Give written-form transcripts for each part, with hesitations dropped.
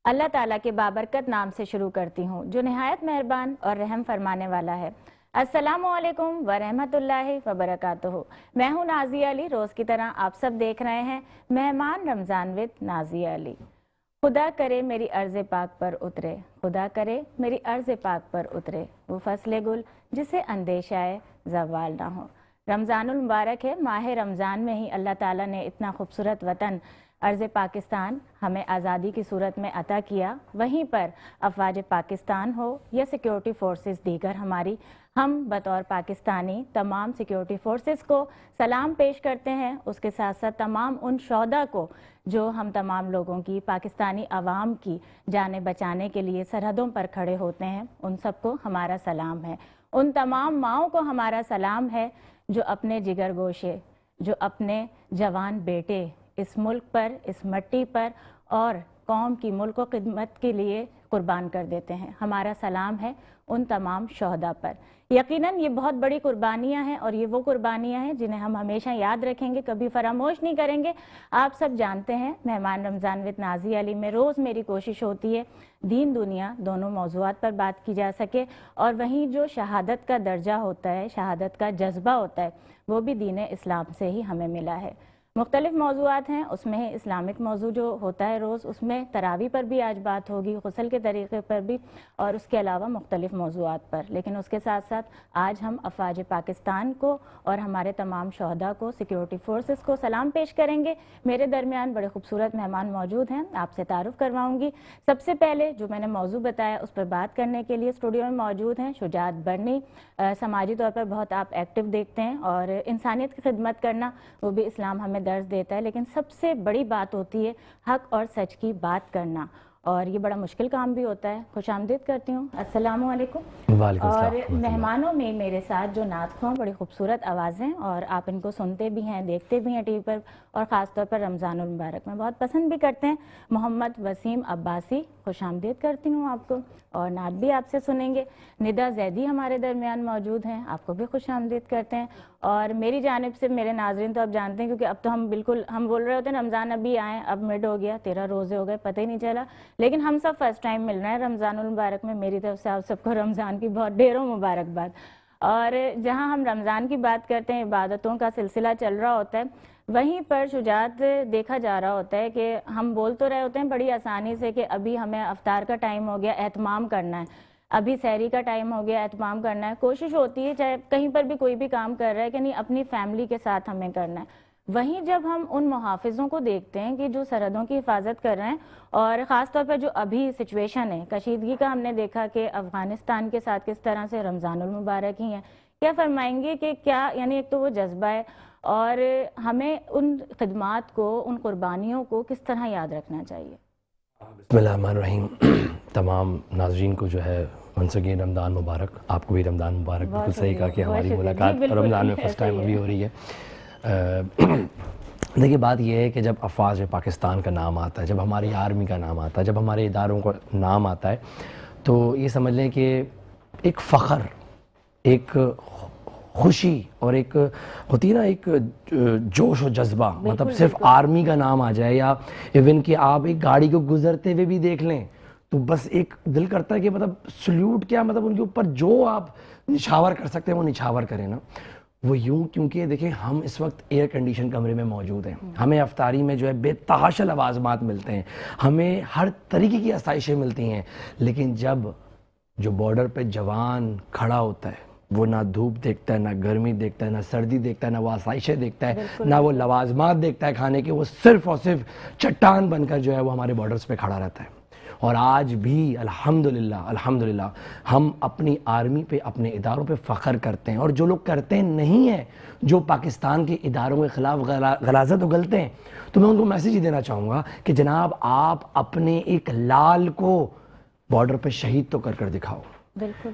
अल्लाह ताला के बाबरकत नाम से शुरू करती हूँ जो निहायत मेहरबान और रहम फरमाने वाला है। अस्सलामु अलैकुम व रहमतुल्लाहि व बरकातुहू। मैं हूँ नाज़िया अली। रोज़ की तरह आप सब देख रहे हैं मेहमान रमज़ान विद नाज़िया अली। खुदा करे मेरी अर्ज़ पाक पर उतरे, खुदा करे मेरी अर्ज़ पाक पर उतरे वो फसले गुल जिसे अंदेशाए ज़वाल ना हो। रमज़ानुल मुबारक है। माह रमज़ान में ही अल्लाह ताला ने इतना खूबसूरत वतन अर्ज़ पाकिस्तान हमें आज़ादी की सूरत में अता किया। वहीं पर अफवाज पाकिस्तान हो या सिक्योरिटी फोर्सेस दीगर हमारी, हम बतौर पाकिस्तानी तमाम सिक्योरिटी फोर्सेस को सलाम पेश करते हैं। उसके साथ साथ तमाम उन शोहदा को जो हम तमाम लोगों की, पाकिस्तानी आवाम की जानें बचाने के लिए सरहदों पर खड़े होते हैं, उन सबको हमारा सलाम है। उन तमाम माओं को हमारा सलाम है जो अपने जिगर गोशे, जो अपने जवान बेटे इस मुल्क पर, इस मट्टी पर और कौम की मुल्क व खिदमत के लिए कुर्बान कर देते हैं। हमारा सलाम है उन तमाम शोहदा पर। यकीनन ये बहुत बड़ी कुर्बानियां हैं और ये वो कुर्बानियां हैं जिन्हें हम हमेशा याद रखेंगे, कभी फरामोश नहीं करेंगे। आप सब जानते हैं मेहमान रमज़ान विद नाज़िया अली में रोज़ मेरी कोशिश होती है दीन दुनिया दोनों मौज़ूआत पर बात की जा सके, और वहीं जो शहादत का दर्जा होता है, शहादत का जज्बा होता है, वो भी दीन इस्लाम से ही हमें मिला है। मुख्तलिफ मौज़ूआत हैं, उसमें इस्लामिक मौजू जो होता है रोज़, उसमें तरावी पर भी आज बात होगी, गुस्ल के तरीक़े पर भी, और उसके अलावा मुख्तलिफ मौज़ूआत पर। लेकिन उसके साथ साथ आज हम अफवाज पाकिस्तान को और हमारे तमाम शोहदा को, सिक्योरिटी फोर्सेस को सलाम पेश करेंगे। मेरे दरमियान बड़े खूबसूरत मेहमान मौजूद हैं, आपसे तारुफ़ करवाऊँगी। सबसे पहले जो मैंने मौजू बताया उस पर बात करने के लिए स्टूडियो में मौजूद हैं शुजात बर्नी। समाजी तौर पर बहुत आप एक्टिव देखते हैं और इंसानियत की खिदमत करना वो भी इस्लाम हमें दर्ज देता है, लेकिन सबसे बड़ी बात होती है हक और सच की बात करना, और ये बड़ा मुश्किल काम भी होता है। खुशामदीद करती हूँ, अस्सलामु अलैकुम। और मेहमानों में मेरे साथ जो नात ख़्वां, बड़ी खूबसूरत आवाज़ें, और आप इनको सुनते भी हैं, देखते भी हैं टीवी पर, और ख़ास तौर पर रमज़ानुल मुबारक में बहुत पसंद भी करते हैं। मोहम्मद वसीम अब्बासी, खुशामदीद करती हूँ आपको, और नात भी आपसे सुनेंगे। निदा जैदी हमारे दरमियान मौजूद हैं, आपको भी खुशामदीद करते हैं। और मेरी जानिब से मेरे नाज़रीन तो आप जानते हैं, क्योंकि अब तो हम बिल्कुल हम बोल रहे होते हैं रमज़ान अभी आए, अब मिड हो गया, 13 रोज़े हो गए, पता ही नहीं चला। लेकिन हम सब फर्स्ट टाइम मिल रहे हैं रमज़ानुल मुबारक में। मेरी तरफ से आप सबको रमज़ान की बहुत ढेरों मुबारकबाद। और जहाँ हम रमज़ान की बात करते हैं, इबादतों का सिलसिला चल रहा होता है, वहीं पर शुजात देखा जा रहा होता है कि हम बोल तो रहे होते हैं बड़ी आसानी से कि अभी हमें अफ्तार का टाइम हो गया, एहतमाम करना है, अभी सहरी का टाइम हो गया, एहतमाम करना है। कोशिश होती है चाहे कहीं पर भी कोई भी काम कर रहा है कि नहीं, अपनी फैमिली के साथ हमें करना है। वहीं जब हम उन मुहाफ़िज़ों को देखते हैं कि जो सरहदों की हिफाजत कर रहे हैं, और ख़ास तौर पर जो अभी सिचुएशन है कशीदगी का, हमने देखा कि अफ़गानिस्तान के साथ किस तरह से रमज़ानुल मुबारक ही है। क्या फरमाएंगे कि क्या, यानी एक तो वो जज्बा है, और हमें उन खिदमात को, उन कुर्बानियों को किस तरह याद रखना चाहिए? बिस्मिल्लाहिर्रहमानिर्रहीम। तमाम नाज़रीन को जो है वंस अगेन रमज़ान मुबारक। आपको भी रमज़ान मुबारक। बिल्कुल सही कहा कि हमारी मुलाकात रमज़ान में फ़र्स्ट टाइम अभी हो रही है। देखिए, बात यह है कि जब अफवाज पाकिस्तान का नाम आता है, जब हमारी आर्मी का नाम आता है, जब हमारे इदारों का नाम आता है, तो ये समझ लें कि एक फ़ख्र, एक खुशी और एक होती है ना, एक जोश और जज्बा। मतलब सिर्फ आर्मी का नाम आ जाए या इवन कि आप एक गाड़ी को गुजरते हुए भी देख लें, तो बस एक दिल करता है कि मतलब सल्यूट क्या, मतलब उनके ऊपर जो आप निछावर कर सकते हैं वो निछावर करें ना। वो यूं, क्योंकि देखिए हम इस वक्त एयर कंडीशन कमरे में मौजूद हैं, हमें अफ्तारी में जो है बेतहाशा लवाज़मात मिलते हैं, हमें हर तरीके की आसाइशें मिलती हैं, लेकिन जब जो बॉर्डर पे जवान खड़ा होता है, वो ना धूप देखता है, ना गर्मी देखता है, ना सर्दी देखता है, ना वो आसाइशें देखता है, ना वो लवाज़मात देखता है खाने के, वो सिर्फ और सिर्फ चट्टान बनकर जो है वो हमारे बॉर्डर्स पे खड़ा रहता है। और आज भी अल्हम्दुलिल्लाह अल्हम्दुलिल्लाह हम अपनी आर्मी पे, अपने इदारों पे फ़ख्र करते हैं। और जो लोग करते नहीं हैं, जो पाकिस्तान के इदारों के ख़िलाफ़ गलाज़त उगलते हैं, तो मैं उनको मैसेज ही देना चाहूँगा कि जनाब, आप अपने एक लाल को बॉर्डर पे शहीद तो कर दिखाओ।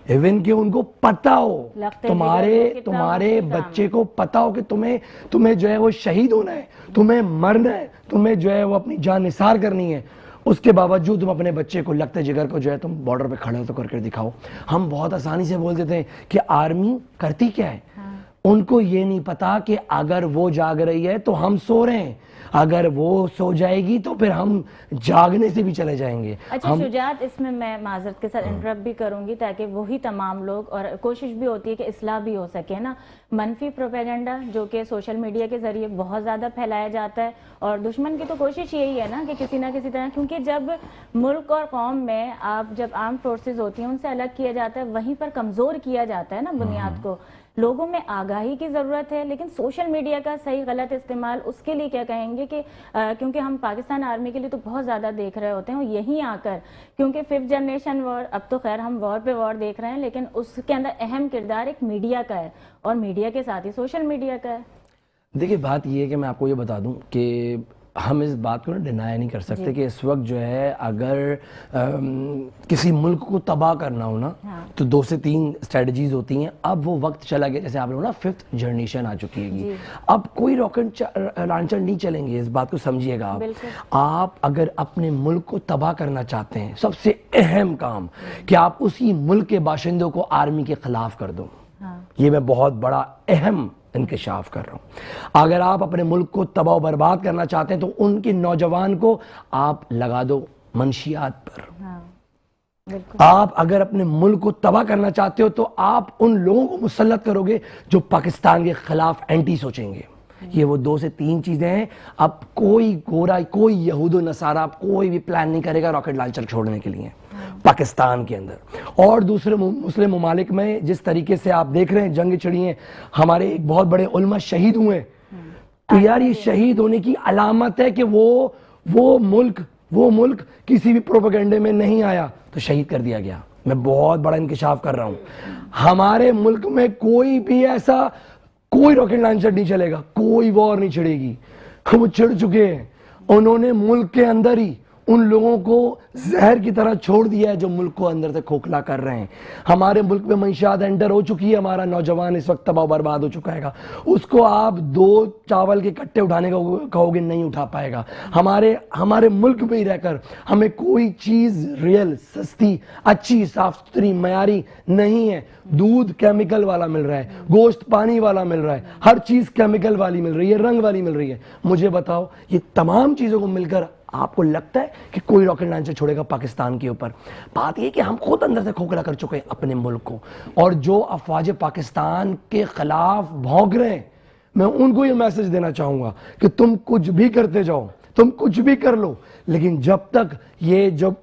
इवन कि उनको पता हो, तुम्हारे बच्चे को पता हो कि तुम्हें जो है वो शहीद होना है, तुम्हें मरना है, तुम्हें जो है वो अपनी जान निसार करनी है, उसके बावजूद तुम अपने बच्चे को, लगते जिगर को जो है तुम बॉर्डर पे खड़े हो तो करके दिखाओ। हम बहुत आसानी से बोल देते हैं कि आर्मी करती क्या है। उनको ये नहीं पता कि अगर वो जाग रही है तो हम सो रहे हैं, अगर वो सो जाएगी तो फिर हम जागने से भी चले जाएंगे। अच्छा शुजात, इसमें मैं माजरत के साथ इंटरप्ट भी करूंगी ताकि वही तमाम लोग, और कोशिश भी होती है कि इस्लाह भी हो सके ना। मनफी प्रोपेगेंडा जो कि सोशल मीडिया के जरिए बहुत ज़्यादा फैलाया जाता है, और दुश्मन की तो कोशिश यही है ना कि किसी ना किसी तरह, क्योंकि जब मुल्क और कौम में आप जब आर्म फोर्सेज होती हैं उनसे अलग किया जाता है, वहीं पर कमज़ोर किया जाता है ना बुनियाद को। लोगों में आगाही की ज़रूरत है, लेकिन सोशल मीडिया का सही गलत इस्तेमाल, उसके लिए क्या कहेंगे कि क्योंकि हम पाकिस्तान आर्मी के लिए तो बहुत ज़्यादा देख रहे होते हैं, और यहीं आकर क्योंकि 5th जनरेशन वॉर, अब तो खैर हम वॉर पे वॉर देख रहे हैं, लेकिन उसके अंदर अहम किरदार एक मीडिया का है, और मीडिया के साथ ही सोशल मीडिया का है। देखिए बात ये है कि मैं आपको ये बता दूं कि हम इस बात को ना डिनाई नहीं कर सकते कि इस वक्त जो है अगर किसी मुल्क को तबाह करना हो ना, तो 2 से 3 स्ट्रेटजीज होती हैं। अब वो वक्त चला गया, जैसे आप लोग ना 5th जनरेशन आ चुकी है, अब कोई रॉकेट लॉन्चर नहीं चलेंगे, इस बात को समझिएगा आप अगर अपने मुल्क को तबाह करना चाहते हैं, सबसे अहम काम कि आप उसी मुल्क के बाशिंदों को आर्मी के खिलाफ कर दो। ये मैं बहुत बड़ा अहम इंकशाफ कर रहा हूं। अगर आप अपने मुल्क को तबाह बर्बाद करना चाहते हैं तो उनके नौजवान को आप लगा दो मंशियात पर। आप अगर अपने मुल्क को तबाह करना चाहते हो तो आप उन लोगों को मुसल्लत करोगे जो पाकिस्तान के खिलाफ एंटी सोचेंगे। ये वो 2 से 3 चीजें हैं। अब कोई गोरा, कोई यहूदो नसारा, कोई भी प्लान नहीं करेगा रॉकेट लॉन्चर छोड़ने के लिए पाकिस्तान के अंदर। और दूसरे मुस्लिम ममालिक में जिस तरीके से आप देख रहे हैं जंग छिड़ी है, हमारे एक बहुत बड़े उलमा शहीद हुए, तो यार ये शहीद होने की अलामत है कि वो मुल्क किसी भी प्रोपेगेंडे में नहीं आया तो शहीद कर दिया गया। मैं बहुत बड़ा इंकशाफ कर रहा हूं, हमारे मुल्क में कोई भी ऐसा कोई रॉकेट लॉन्चर नहीं चलेगा, कोई वॉर नहीं छिड़ेगी। वो छिड़ चुके हैं, उन्होंने मुल्क के अंदर ही उन लोगों को जहर की तरह छोड़ दिया है जो मुल्क को अंदर से खोखला कर रहे हैं। हमारे मुल्क में मंशियात एंटर हो चुकी है, हमारा नौजवान इस वक्त तबाह बर्बाद हो चुका है। उसको आप 2 चावल के कट्टे उठाने का कहोगे नहीं उठा पाएगा। हमारे मुल्क में ही रहकर हमें कोई चीज रियल, सस्ती, अच्छी, साफ सुथरी, मयारी नहीं है। दूध केमिकल वाला मिल रहा है, गोश्त पानी वाला मिल रहा है, हर चीज केमिकल वाली मिल रही है, रंग वाली मिल रही है। मुझे बताओ ये तमाम चीजों को मिलकर आपको लगता है कि कोई रॉकेट लॉन्चर छोड़ेगा पाकिस्तान के ऊपर? बात यह कि हम खुद अंदर से खोखला कर चुके हैं अपने मुल्क को, और जो अफवाज पाकिस्तान के खिलाफ भौंक रहे हैं, मैं उनको ये मैसेज देना चाहूंगा कि तुम कुछ भी करते जाओ, तुम कुछ भी कर लो, लेकिन जब तक ये जब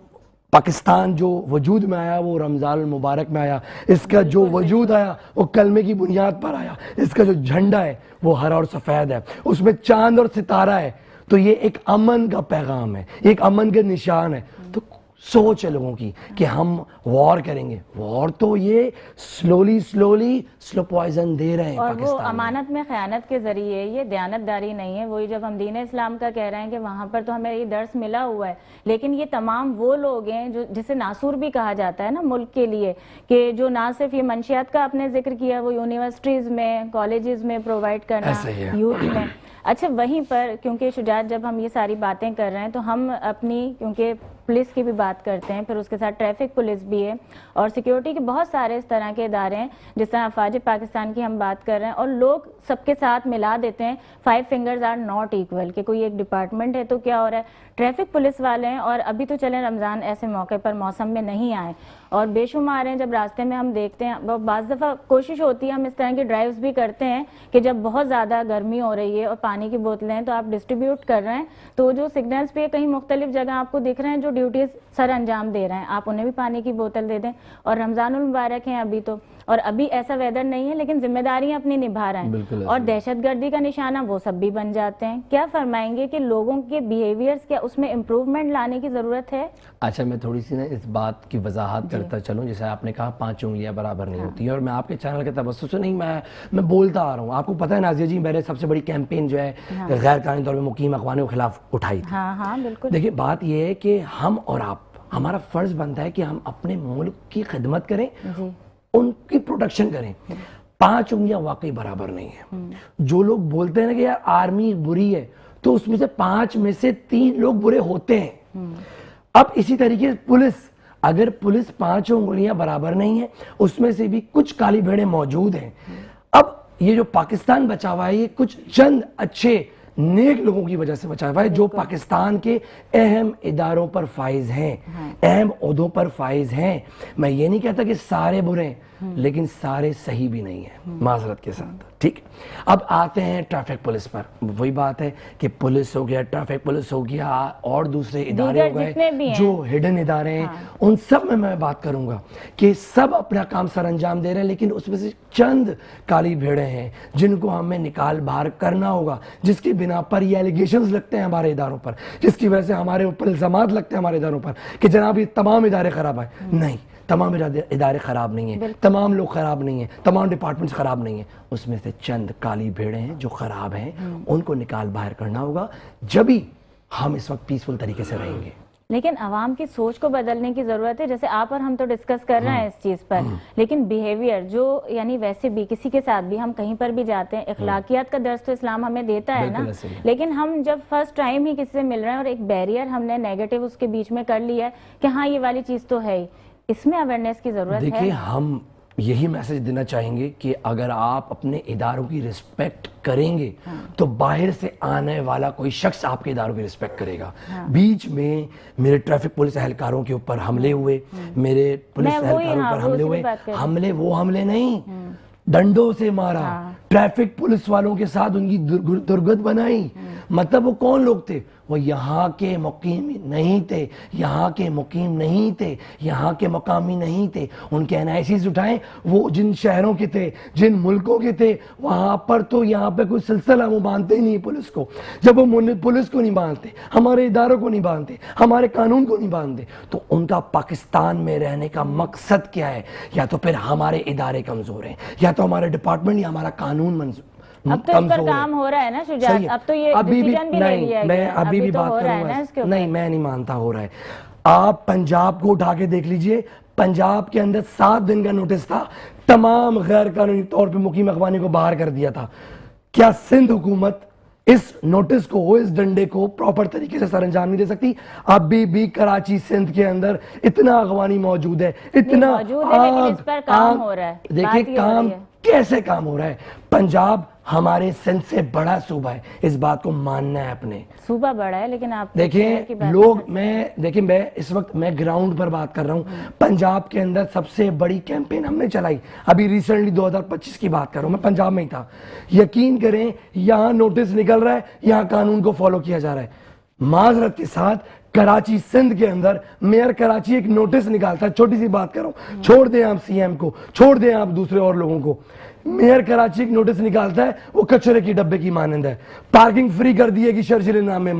पाकिस्तान जो वजूद में आया वो रमज़ान मुबारक में आया, इसका जो वजूद आया वो कलमे की बुनियाद पर आया, इसका जो झंडा है वो हरा और सफ़ेद है, उसमें चांद और सितारा है, तो ये एक अमन का पैगाम है, एक अमन के निशान है। तो सोच है लोगों की कि हम वॉर करेंगे, वॉर तो ये स्लो पॉइजन दे रहे हैं और पाकिस्तान वो अमानत में ख़यानत के जरिए, ये दयानतदारी नहीं है। वही जब हम दीन इस्लाम का कह रहे हैं कि वहाँ पर तो हमें ये दर्स मिला हुआ है, लेकिन ये तमाम वो लोग हैं जो जिसे नासूर भी कहा जाता है ना मुल्क के लिए, कि जो ना सिर्फ ये मंशियात का आपने जिक्र किया, वो यूनिवर्सिटीज़ में, कॉलेजेस में प्रोवाइड करना, यूथ में। अच्छा, वहीं पर क्योंकि शुजात जब हम ये सारी बातें कर रहे हैं तो हम अपनी, क्योंकि पुलिस की भी बात करते हैं, फिर उसके साथ ट्रैफिक पुलिस भी है और सिक्योरिटी के बहुत सारे इस तरह के इदारे हैं, जिस तरह अफवाज पाकिस्तान की हम बात कर रहे हैं, और लोग सबके साथ मिला देते हैं 5 फिंगर्स आर नॉट इक्वल, कि कोई एक डिपार्टमेंट है तो क्या हो रहा है, ट्रैफिक पुलिस वाले हैं। और अभी तो चलें रमज़ान ऐसे मौके पर मौसम में नहीं आए, और बेशुमार हैं, जब रास्ते में हम देखते हैं, बाज़ दफ़ा कोशिश होती है, हम इस तरह की ड्राइव्स भी करते हैं कि जब बहुत ज़्यादा गर्मी हो रही है और पानी की बोतलें हैं तो आप डिस्ट्रीब्यूट कर रहे हैं, तो जो सिग्नल्स पे कहीं मुख्तलिफ जगह आपको दिख रहे हैं जो ड्यूटीज़ सर अंजाम दे रहे हैं, आप उन्हें भी पानी की बोतल दे दें। और रमज़ानुल मुबारक है अभी तो, और अभी ऐसा वेदर नहीं है, लेकिन जिम्मेदारियां अपनी निभा रहे हैं, और दहशतगर्दी का निशाना वो सब भी बन जाते हैं। क्या फरमाएंगे कि लोगों के बिहेवियर्स, क्या उसमें इम्प्रूवमेंट लाने की ज़रूरत है? अच्छा, मैं थोड़ी सी ना इस बात की वजाहत करता चलूँ, जैसे आपने कहा 5 उंगलियां बराबर नहीं होती, और मैं आपके चैनल के तवज्जुह से नहीं, मैं बोलता आ रहा हूँ। आपको पता है नाज़िया जी, मैंने सबसे बड़ी कैंपेन जो है गैर कानूनी तौर पर मुकीम अखवानों के खिलाफ उठाई थी। हाँ, बिल्कुल। देखिए बात यह है कि हम और आप, हमारा फर्ज बनता है कि हम अपने मुल्क की खिदमत करें, उनकी प्रोटेक्शन करें। 5 उंगलियां वाकई बराबर नहीं है। जो लोग बोलते हैं ना कि यार आर्मी बुरी है, तो उसमें से 5 में से 3 लोग बुरे होते हैं। अब इसी तरीके से पुलिस, अगर पुलिस 5 उंगलियां बराबर नहीं है, उसमें से भी कुछ काली भेड़ें मौजूद हैं। अब ये जो पाकिस्तान बचा हुआ है ये कुछ चंद अच्छे नेक लोगों की वजह से बचा हुआ है जो पाकिस्तान के अहम इदारों पर फाइज हैं, अहम ओहदों पर फाइज हैं। मैं ये नहीं कहता कि सारे बुरे हैं, लेकिन सारे सही भी नहीं है, माजरत के साथ। ठीक, अब आते हैं ट्रैफिक पुलिस पर। वही बात है कि पुलिस हो गया, ट्रैफिक पुलिस हो गया, और दूसरे इदारे हो गए जो हिडन इदारे हैं, उन सब में मैं बात करूंगा कि सब अपना काम सर अंजाम दे रहे हैं, लेकिन उसमें से चंद काली भेड़ें हैं जिनको हमें निकाल बाहर करना होगा, जिसकी बिना पर ये एलिगेशंस लगते हैं हमारे इदारों पर, जिसकी वजह से हमारे ऊपर इल्जामात लगते हैं हमारे इदारों पर कि जनाब ये तमाम इदारे खराब है। नहीं, तमाम इदारे खराब नहीं है, तमाम लोग खराब नहीं है, तमाम डिपार्टमेंट्स खराब नहीं है। उसमें से चंद काली भेड़ें हैं जो खराब हैं, उनको निकाल बाहर करना होगा, जब ही हम इस वक्त पीसफुल तरीके से रहेंगे। लेकिन आवाम की सोच को बदलने की जरूरत है। जैसे आप और हम तो डिस्कस कर रहे हैं इस चीज पर, लेकिन बिहेवियर जो यानी वैसे भी किसी के साथ भी हम कहीं पर भी जाते हैं, इखलाकियात का दर्स तो इस्लाम हमें देता है ना, लेकिन हम जब फर्स्ट टाइम ही किसी से मिल रहे हैं और एक बैरियर हमने नेगेटिव उसके बीच में कर लिया है कि हाँ ये वाली चीज तो है ही, इसमें अवेयरनेस की जरूरत है। देखिए, हम यही मैसेज देना चाहेंगे कि अगर आप अपने इदारों की रिस्पेक्ट करेंगे तो बाहर से आने वाला कोई शख्स आपके इदारों की रिस्पेक्ट करेगा। बीच में मेरे ट्रैफिक पुलिस एहलकारों के ऊपर हमले हुए, मेरे पुलिस एहलकारों पर हमले हुए, हमले नहीं, डंडों से मारा, ट्रैफिक पुलिस वालों के साथ उनकी दुर्गत बनाई। मतलब वो कौन लोग थे? वो यहाँ के मुकीम नहीं थे, यहाँ के मुकीम नहीं थे, यहाँ के मकामी नहीं थे। उनके एनआईसीज उठाएं, वो जिन शहरों के थे, जिन मुल्कों के थे, वहाँ पर तो यहाँ पे कोई सिलसिला वो मानते ही नहीं पुलिस को। जब वो पुलिस को नहीं मानते, हमारे इदारों को नहीं मानते, हमारे कानून को नहीं मानते, तो उनका पाकिस्तान में रहने का मकसद क्या है? या तो फिर हमारे इदारे कमजोर हैं, या तो हमारा डिपार्टमेंट या हमारा कानून मंजूर। अब तो इस पर काम हो रहा है ना शुजात, अब तो ये डिसीजन भी ले लिया है। मैं अभी भी बात करूंगा, नहीं मैं नहीं मानता हो रहा है। आप पंजाब को उठा के देख लीजिए, पंजाब के अंदर 7 दिन का नोटिस था, तमाम गैर कानूनी तौर पे मुकीम अखवानी को बाहर कर दिया था। क्या सिंध हुकूमत इस नोटिस को, इस डंडे को प्रॉपर तरीके से सरअंजाम नहीं दे सकती? अभी भी कराची सिंध के अंदर इतना अगवानी मौजूद है, इतना लेकिन इस पर काम हो रहा है। देखिए काम कैसे काम हो रहा है। पंजाब हमारे सिंध से बड़ा सूबा है, इस बात को मानना है अपने। सूबा बड़ा है, लेकिन आप देखिए लोग, मैं इस वक्त मैं ग्राउंड पर बात कर रहा हूँ। पंजाब के अंदर सबसे बड़ी कैंपेन हमने चलाई, अभी रिसेंटली 2025 की बात कर रहा हूँ, मैं पंजाब में ही था। यकीन करें, यहाँ नोटिस निकल रहा है, यहाँ कानून को फॉलो किया जा रहा है। माजरत के साथ कराची सिंध के अंदर मेयर कराची एक नोटिस निकालता है, छोटी सी बात कर रहा हूँ, छोड़ दें आप सीएम को, छोड़ दें आप दूसरे और लोगों को, मेयर कराची एक नोटिस निकालता है, वो कचरे की डब्बे की मानंद है। पार्किंग फ्री कर दी है कि शर्जिल नाम में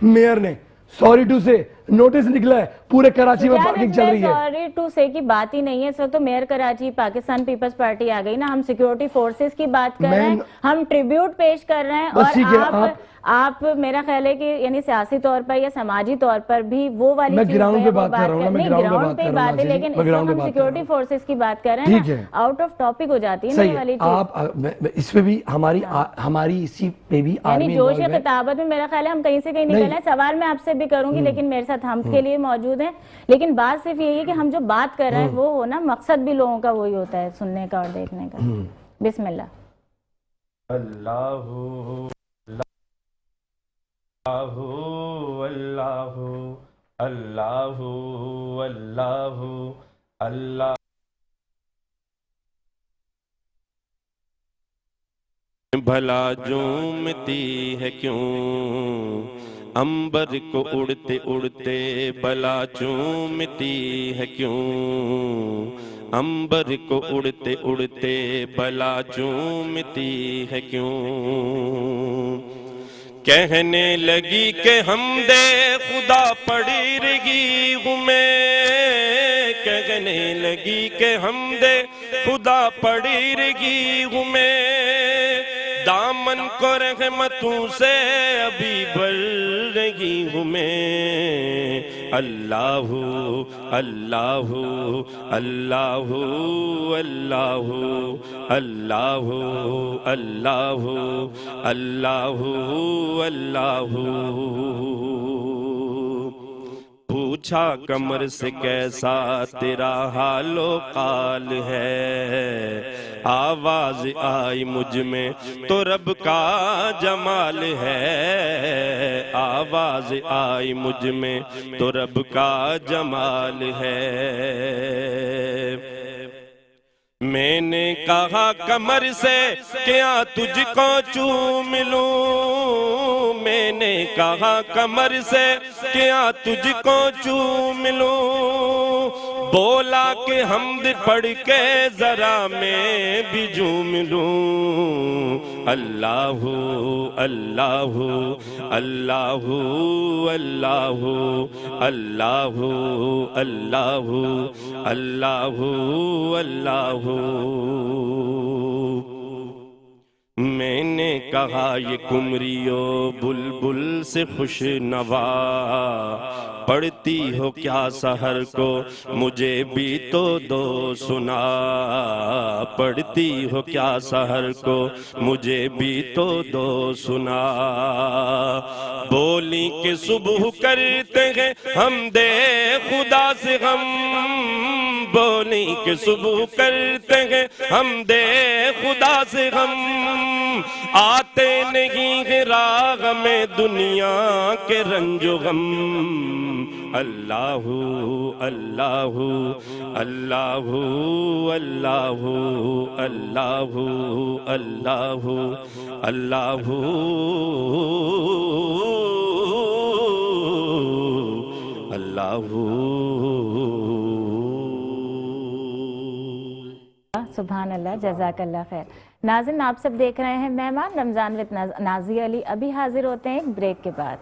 मेयर ने, सॉरी टू से नोटिस निकला है, पूरे कराची में पार्किंग चल रही है। सॉरी टू से की बात ही नहीं है, इस वक्त तो मेयर कराची पाकिस्तान पीपल्स पार्टी आ गई ना। हम सिक्योरिटी फोर्सेस की बात कर रहे हैं, हम ट्रिब्यूट पेश कर रहे हैं, और आप मेरा ख्याल है कि यानी सियासी तौर पर या समाजी तौर पर भी वो वाली मैं ग्राउंड पे बात कर रहा हूं, मैं ग्राउंड पे बात है, लेकिन हम सिक्योरिटी फोर्सेस की बात कर रहे हैं, आउट ऑफ टॉपिक हो जाती है ना ये वाली चीज। आप इस पे भी हमारी इसी पे भी यानी जोश या किताबत में मेरा ख्याल है हम कहीं से कहीं निकल रहे। सवाल मैं आपसे भी करूंगी, लेकिन मेरे साथ हम के लिए मौजूद है। लेकिन बात सिर्फ यही है कि हम जो बात कर रहे हैं वो हो ना, मकसद भी लोगों का वही होता है, सुनने का और देखने का। बिस्मिल्लाह। अल्लाहु अल्लाहु अल्लाहु अल्लाहु अल्लाह। भला झूमती है क्यों अंबर को उड़ते उड़ते, भला झूमती है क्यों अंबर को उड़ते उड़ते, भला झूमती है क्यों। कहने लगी कि हमदे खुदा पड़ी रही हूँ मैं, कहने लगी कि हमदे खुदा पड़ी रही हूँ मैं, दामन को रहमतों से अभी भर रही हूँ मैं। अल्लाहु अल्लाहु अल्लाहु अल्लाहु अल्लाहु अल्लाहु अल्लाहु अल्लाहु। पूछा कमर से कैसा तेरा हालो काल है, आवाज आई मुझ में तो रब का जमाल है, आवाज आई मुझ में तो रब का जमाल है। मैंने कहा कमर से क्या तुझको चूम लूं, मैंने कहा कमर से क्या तुझको चूम लूं, बोला कि हम्द पढ़ के जरा मैं भी झूम लूं। अल्लाहू अल्लाहू अल्लाहू अल्लाहू अल्लाहू अल्लाहू अल्लाहू अल्लाहू। मैंने कहा ये कुमरियो बुलबुल से खुश नवा, पढ़ती हो क्या सहर को मुझे भी तो दो सुना, पढ़ती हो क्या सहर को मुझे भी तो दो सुना। बोली कि सुबह करते हैं हम दे खुदा से हम, बोली कि सुबह करते हैं हम दे खुदा से हम, आते नहीं है राग में दुनिया के रंजो गम। अल्लाहू अल्लाहू अल्लाहू अल्लाहू अल्लाहू अल्लाहू अल्लाहू अल्लाहू। सुभान अल्लाह, जज़ाकल्लाह खैर। नाज़रीन, आप सब देख रहे हैं मेहमान रमज़ान विद नाज़ी अली। अभी हाजिर होते हैं एक ब्रेक के बाद।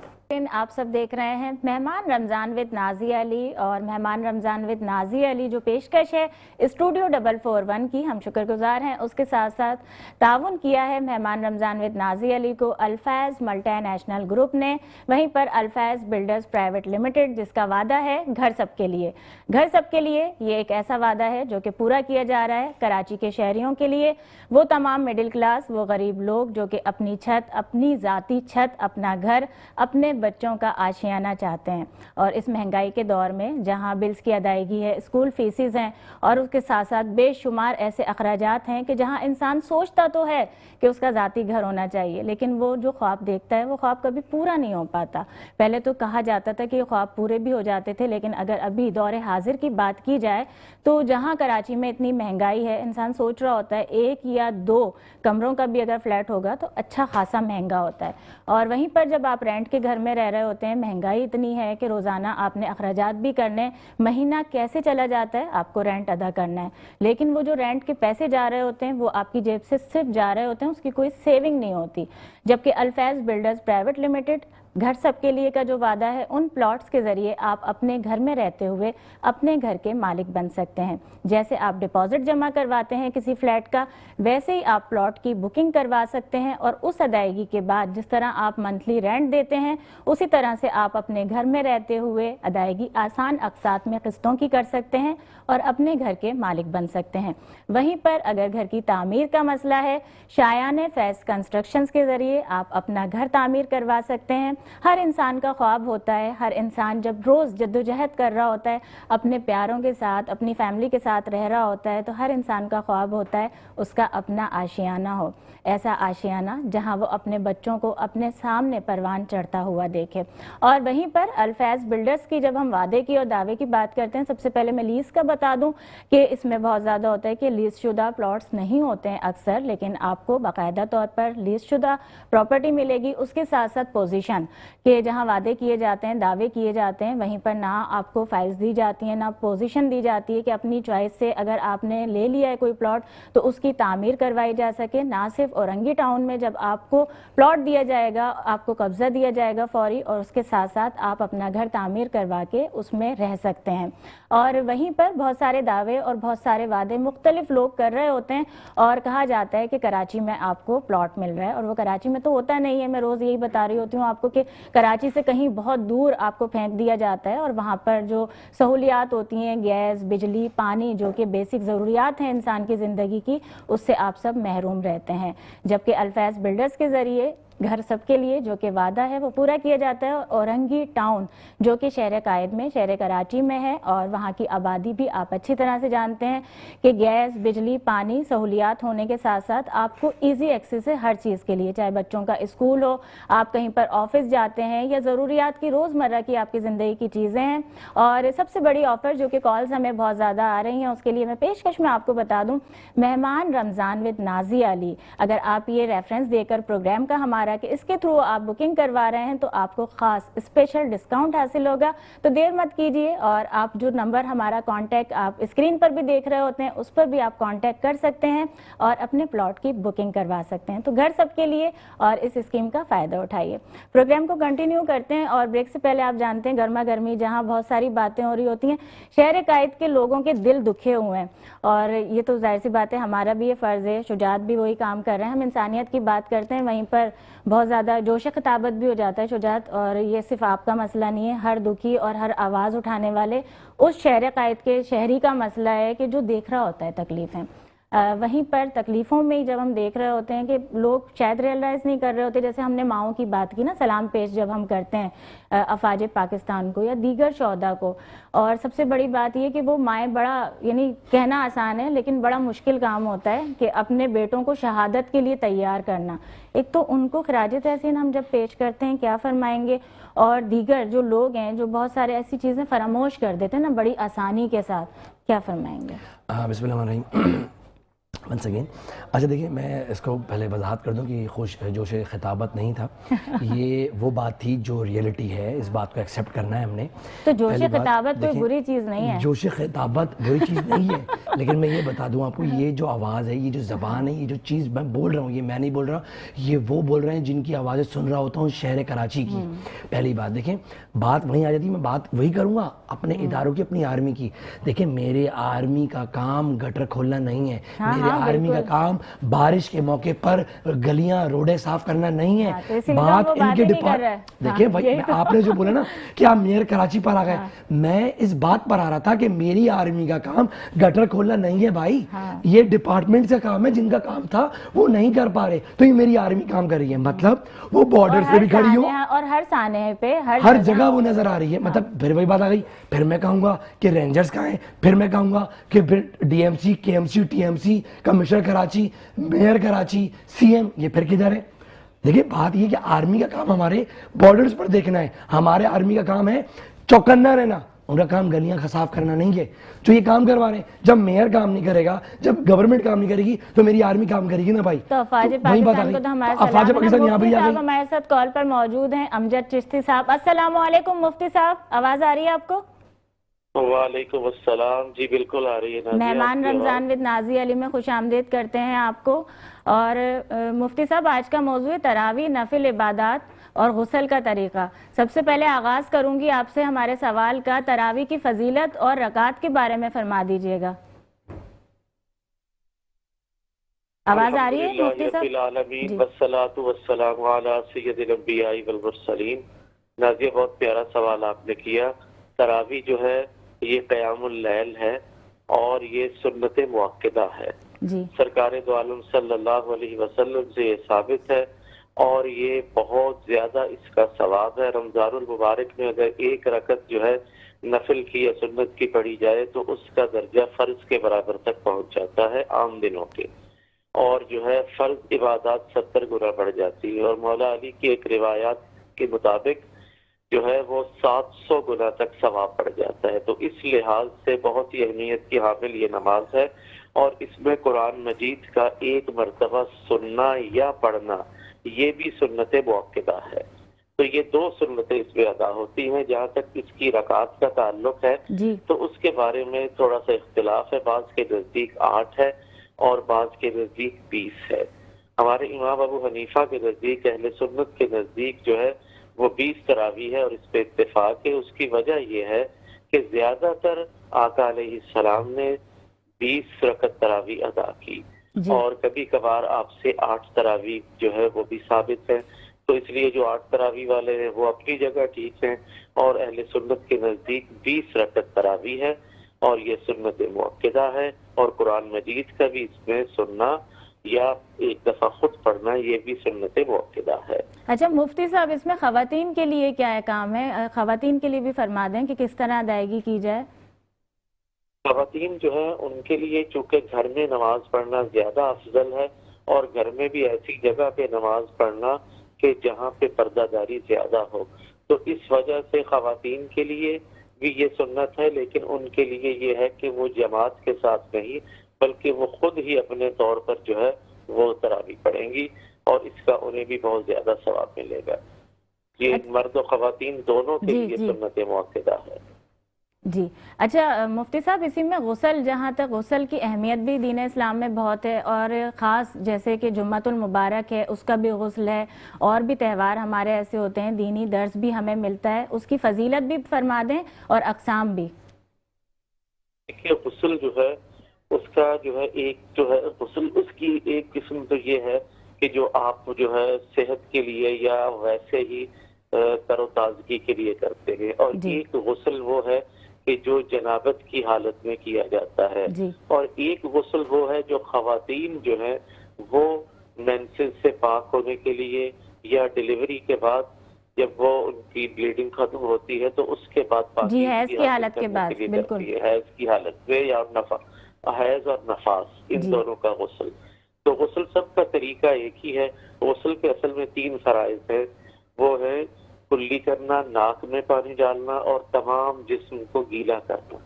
आप सब देख रहे हैं मेहमान रमज़ान विद नाज़ी अली, और मेहमान रमज़ान विद नाज़ी अली जो पेशकश है स्टूडियो 441 की, हम शुक्रगुजार हैं। उसके साथ साथ ताउन किया है मेहमान रमज़ान विद नाज़ी अली को अल्फैज़ मल्टीनेशनल ग्रुप ने, वहीं पर अल्फैज़ बिल्डर्स प्राइवेट लिमिटेड, जिसका वादा है घर सबके लिए। घर सबके लिए ये एक ऐसा वादा है जो कि पूरा किया जा रहा है कराची के शहरियों के लिए, वो तमाम मिडिल क्लास, वो गरीब लोग जो कि अपनी छत, अपनी ज़ाती छत, अपना घर, अपने बच्चों का आशियाना चाहते हैं। और इस महंगाई के दौर में जहां बिल्स की अदायगी है, स्कूल फीसिस हैं, और उसके साथ साथ बेशुमार ऐसे अखराजात हैं कि जहां इंसान सोचता तो है कि उसका ज़ाती घर होना चाहिए, लेकिन वो जो ख्वाब देखता है वो ख्वाब कभी पूरा नहीं हो पाता। पहले तो कहा जाता था कि ये ख्वाब पूरे भी हो जाते थे, लेकिन अगर अभी दौर हाजिर की बात की जाए तो जहाँ कराची में इतनी महंगाई है, इंसान सोच रहा होता है एक या दो कमरों का भी अगर फ्लैट होगा तो अच्छा खासा महंगा होता है। और वहीं पर जब आप रेंट के घर में रह रहे होते हैं, महंगाई इतनी है कि रोज़ाना आपने अखराजात भी करने, महीना कैसे चला जाता है, आपको रेंट अदा करना है, लेकिन वो जो रेंट के पैसे जा रहे होते हैं वो आपकी जेब से सिर्फ जा रहे होते हैं, उसकी कोई सेविंग नहीं होती। जबकि अल्फैज़ बिल्डर्स प्राइवेट लिमिटेड घर सबके लिए का जो वादा है, उन प्लॉट्स के ज़रिए आप अपने घर में रहते हुए अपने घर के मालिक बन सकते हैं। जैसे आप डिपॉजिट जमा करवाते हैं किसी फ्लैट का, वैसे ही आप प्लॉट की बुकिंग करवा सकते हैं, और उस अदायगी के बाद जिस तरह आप मंथली रेंट देते हैं उसी तरह से आप अपने घर में रहते हुए अदायगी आसान अक़सात में किस्तों की कर सकते हैं और अपने घर के मालिक बन सकते हैं। वहीं पर अगर घर की तामीर का मसला है, शायान फैज़ कंस्ट्रक्शंस के ज़रिए आप अपना घर तामीर करवा सकते हैं। हर इंसान का ख्वाब होता है, हर इंसान जब रोज़ जद्दोजहद कर रहा होता है, अपने प्यारों के साथ, अपनी फैमिली के साथ रह रहा होता है, तो हर इंसान का ख्वाब होता है उसका अपना आशियाना हो, ऐसा आशियाना जहां वो अपने बच्चों को अपने सामने परवान चढ़ता हुआ देखे। और वहीं पर अल्फैज़ बिल्डर्स की जब हम वादे की और दावे की बात करते हैं, सबसे पहले मैं लीज़ का बता दूं कि इसमें बहुत ज़्यादा होता है कि लीज़ शुदा प्लॉट्स नहीं होते हैं अक्सर, लेकिन आपको बाकायदा तौर पर लीज़ शुदा प्रॉपर्टी मिलेगी। उसके साथ साथ पोजीशन कि जहां वादे किए जाते हैं, दावे किए जाते हैं, वहीं पर ना आपको फाइल्स दी जाती हैं, ना पोजीशन दी जाती है कि अपनी चॉइस से अगर आपने ले लिया है कोई प्लॉट तो उसकी तामीर करवाई जा सके। ना सिर्फ औरंगी टाउन में जब आपको प्लॉट दिया जाएगा, आपको कब्जा दिया जाएगा फौरी, और उसके साथ साथ आप अपना घर तामीर करवा के उसमें रह सकते हैं। और वहीं पर बहुत सारे दावे और बहुत सारे वादे मुख्तलिफ लोग कर रहे होते हैं, और कहा जाता है कि कराची में आपको प्लॉट मिल रहा है, और वो कराची में तो होता नहीं है। मैं रोज़ यही बता रही होती हूँ आपको कि कराची से कहीं बहुत दूर आपको फेंक दिया जाता है, और वहाँ पर जो सहूलियात होती हैं, गैस, बिजली, पानी, जो कि बेसिक ज़रूरियात हैं इंसान की ज़िंदगी की, उससे आप सब महरूम रहते हैं। जबकि अल्फैज़ बिल्डर्स के ज़रिए घर सबके लिए जो कि वादा है वो पूरा किया जाता है। औरंगी टाउन जो कि शहर कायद में, शहर कराची में है, और वहाँ की आबादी भी आप अच्छी तरह से जानते हैं कि गैस, बिजली, पानी सहूलियात होने के साथ साथ आपको ईजी एक्सेस है हर चीज़ के लिए, चाहे बच्चों का स्कूल हो, आप कहीं पर ऑफिस जाते हैं, या ज़रूरियात की रोज़मर्रा की आपकी ज़िंदगी की चीज़ें हैं। और सबसे बड़ी ऑफ़र जो कि कॉल्स हमें बहुत ज़्यादा आ रही हैं, उसके लिए मैं पेशकश में आपको बता दूं, मेहमान रमज़ान विद नाज़िया अली, अगर आप ये रेफरेंस देकर प्रोग्राम का हमारा कि इसके थ्रू आप बुकिंग करवा रहे हैं तो आपको ख़ास स्पेशल डिस्काउंट हासिल होगा। तो देर मत कीजिए, और आप जो नंबर हमारा कॉन्टैक्ट आप स्क्रीन पर भी देख रहे होते हैं उस पर भी आप कॉन्टैक्ट कर सकते हैं और अपने प्लॉट की बुकिंग करवा सकते हैं। तो घर सबके लिए और इस स्कीम का फ़ायदा उठाइए। प्रोग्राम को कंटिन्यू करते हैं, और ब्रेक से पहले आप जानते हैं गर्मा गर्मी जहाँ बहुत सारी बातें हो रही होती हैं, शहर कायद के लोगों के दिल दुखे हुए हैं, और ये तो जाहिर सी बात है हमारा भी ये फ़र्ज़ है, शुजात भी वही काम कर रहे हैं, हम इंसानियत की बात करते हैं, वहीं पर बहुत ज़्यादा जोश खिताबत भी हो जाता है शुजात। और ये सिर्फ आपका मसला नहीं है, हर दुखी और हर आवाज़ उठाने वाले उस शहर कायद के शहरी का मसला है कि जो देख रहा होता है तकलीफ़ें। वहीं पर तकलीफ़ों में जब हम देख रहे होते हैं कि लोग शायद रियलाइज़ नहीं कर रहे होते, जैसे हमने माओं की बात की ना, सलाम पेश जब हम करते हैं अफवाज पाकिस्तान को या दीगर शोहदा को, और सबसे बड़ी बात यह कि वो माएँ, बड़ा यानी कहना आसान है लेकिन बड़ा मुश्किल काम होता है कि अपने बेटों को शहादत के लिए तैयार करना। एक तो उनको खिराज तहसीन हम जब पेश करते हैं, क्या फरमाएंगे, और दीगर जो लोग हैं जो बहुत सारे ऐसी चीज़ें फरामोश कर देते हैं ना बड़ी आसानी के साथ, क्या फरमाएंगे? बिस्मिल्लाह वंस अगेन। अच्छा देखिए, मैं इसको पहले वजाहत कर दूं कि खुश जोश खिताबत नहीं था, ये वो बात थी जो रियलिटी है, इस बात को एक्सेप्ट करना है हमने। तो जोश खिताबत कोई बुरी चीज़ नहीं है, जोश खिताबत बुरी चीज़ नहीं है, लेकिन मैं ये बता दूं आपको, ये जो आवाज़ है, ये जो ज़बान है, ये जो चीज़ मैं बोल रहा हूँ, ये मैं नहीं बोल रहा, ये वो बोल रहे हैं जिनकी आवाज़ें सुन रहा होता हूँ शहर कराची की। पहली बात देखें, बात वहीं आ जाती है, मैं बात वही करूँगा अपने इदारों की, अपनी आर्मी की। देखिए, मेरे आर्मी का काम गटर खोलना नहीं है, मेरे आर्मी का काम बारिश के मौके पर गलियां रोडें साफ करना नहीं है। तो बात इनके डिपार्टमेंट, देखिए भाई, आपने जो बोला ना कि आप मेयर कराची पर आ गए, मैं इस बात पर आ रहा था कि मेरी आर्मी का काम गटर खोलना नहीं है भाई, ये डिपार्टमेंट का काम है, जिनका काम था वो नहीं कर पा रहे, तो ये मेरी आर्मी काम कर रही है, मतलब वो बॉर्डर पे भी खड़ी हो और हर साने पे हर जगह वो नजर आ रही है। मतलब फिर वही बात आ गई, फिर मैं कहूंगा कि रेंजर्स कहाँ हैं, फिर मैं कहूंगा कि फिर DMC, KMC, TMC, commissioner Karachi, mayor Karachi, CM, ये फिर किधर है? देखिए, बात ये कि आर्मी का काम हमारे बॉर्डर्स पर देखना है, हमारे आर्मी का काम है चौकन्ना रहना, उनका काम गलियां साफ करना नहीं है, जो ये काम करवा रहे हैं। जब मेयर काम नहीं करेगा, जब गवर्नमेंट काम नहीं करेगी, तो मेरी आर्मी काम करेगी ना भाई। तो अफवाज पाकिस्तान को तो हमारे अफवाज पाकिस्तान यहाँ भी हमारे साथ कॉल पर मौजूद हैं अमजद चिश्ती साहब। अस्सलाम वालेकुम मुफ्ती साहब, आवाज आ रही है आपको? वालेकुम अस्सलाम, जी बिल्कुल आ रही है। मेहमान रमजान विद नाज़िया अली में खुश आमदीद करते हैं आपको। और मुफ्ती साहब, आज का मौजूद है तरावी, नफिल इबादत और गुस्ल का तरीका। सबसे पहले आगाज करूंगी आपसे हमारे सवाल का, तरावी की फजीलत और रकात के बारे में फरमा दीजिएगा। आवाज आ रही है मुफ्ती साहब? नाज़िया, बहुत प्यारा सवाल आपने किया। तरावी जो है ये क़यामुल लैल है और ये सुन्नत मुअक्कदा है जी। सरकार दो आलम सल्लल्लाहु अलैहि वसल्लम से ये साबित है और ये बहुत ज्यादा इसका सवाब है। रमजानुल मुबारक में अगर एक रकत जो है नफिल की या सुन्नत की पढ़ी जाए तो उसका दर्जा फर्ज के बराबर तक पहुंच जाता है आम दिनों के, और जो है फर्ज इबादत 70 गुना बढ़ जाती है। और मौला अली की एक रिवायात के मुताबिक जो है वो 700 गुना तक सवाब बढ़ जाता है। तो इस लिहाज से बहुत ही अहमियत की हामिल ये नमाज है, और इसमें कुरान मजीद का एक मरतबा सुनना या पढ़ना ये भी सुन्नत मुअक्कदा है। तो ये दो सुन्नतें इसमें अदा होती हैं। जहाँ तक इसकी रकात का ताल्लुक है तो उसके बारे में थोड़ा सा इख्तिलाफ है, बाज के नजदीक 8 है और बाज के नजदीक 20 है। हमारे इमाम अबू हनीफा के नजदीक, अहले सुन्नत के नजदीक जो है वो 20 तरावी है और इस पे इत्तेफाक है। उसकी वजह ये है कि ज्यादातर आका अलैहिस्सलाम ने 20 रकत तरावी अदा की और कभी कभार आपसे 8 तरावी जो है वो भी साबित है। तो इसलिए जो 8 तरावी वाले हैं वो अपनी जगह ठीक हैं, और अहले सुन्नत के नजदीक 20 रकत तरावी है और ये सुन्नत मुअक्कदा है, और कुरान मजीद का भी इसमें सुनना या एक दफा खुद पढ़ना, ये भी सुन्नत मुअक्कदा है। अच्छा मुफ्ती साहब, इसमें खवातीन के लिए क्या है काम है? खवातीन के लिए भी फरमा दें कि किस तरह अदायगी की जाए। खवातीन जो है उनके लिए चूंकि घर में नमाज पढ़ना ज्यादा अफजल है, और घर में भी ऐसी जगह पे नमाज पढ़ना कि जहाँ पे पर्दादारी ज्यादा हो, तो इस वजह से खवातीन के लिए भी ये सुन्नत है। लेकिन उनके लिए ये है कि वो जमात के साथ नहीं, बल्कि वो खुद ही अपने तौर पर जो है वो तरावी पढ़ेंगी, और इसका उन्हें भी बहुत ज्यादा सवाब मिलेगा। ये मर्द और खवातीन दोनों के लिए सुन्नत मुअक्कदा है। जी अच्छा मुफ्ती साहब, इसी में गुस्ल, जहाँ तक गुस्ल की अहमियत भी दीन इस्लाम में बहुत है, और ख़ास जैसे कि जुम्मतुल मुबारक है उसका भी गुस्ल है, और भी त्यौहार हमारे ऐसे होते हैं, दीनी दर्स भी हमें मिलता है, उसकी फजीलत भी फरमा दें और अक़साम भी। देखिए गुस्ल जो है उसका जो है एक जो है गुस्ल, उसकी एक किस्म तो ये है कि जो आप जो है सेहत के लिए या वैसे ही तरोताजगी के लिए करते हैं, और एक गुस्ल वो है कि जो जनाबत की हालत में किया जाता है, और एक गुस्ल वो है जो खवातीन जो है वो मेंसेस से पाक होने के लिए या डिलीवरी के बाद जब वो उनकी ब्लीडिंग खत्म होती है तो उसके बाद हैज़ की हालत के बाद, बिल्कुल हैज़ की हालत में, या हैज़ और नफास, इन दोनों का गुस्ल। तो गुस्ल सबका तरीका एक ही है। गुस्ल के असल में 3 फराइज है, वो है कुल्ली करना, नाक में पानी डालना, और तमाम जिस्म को गीला करना।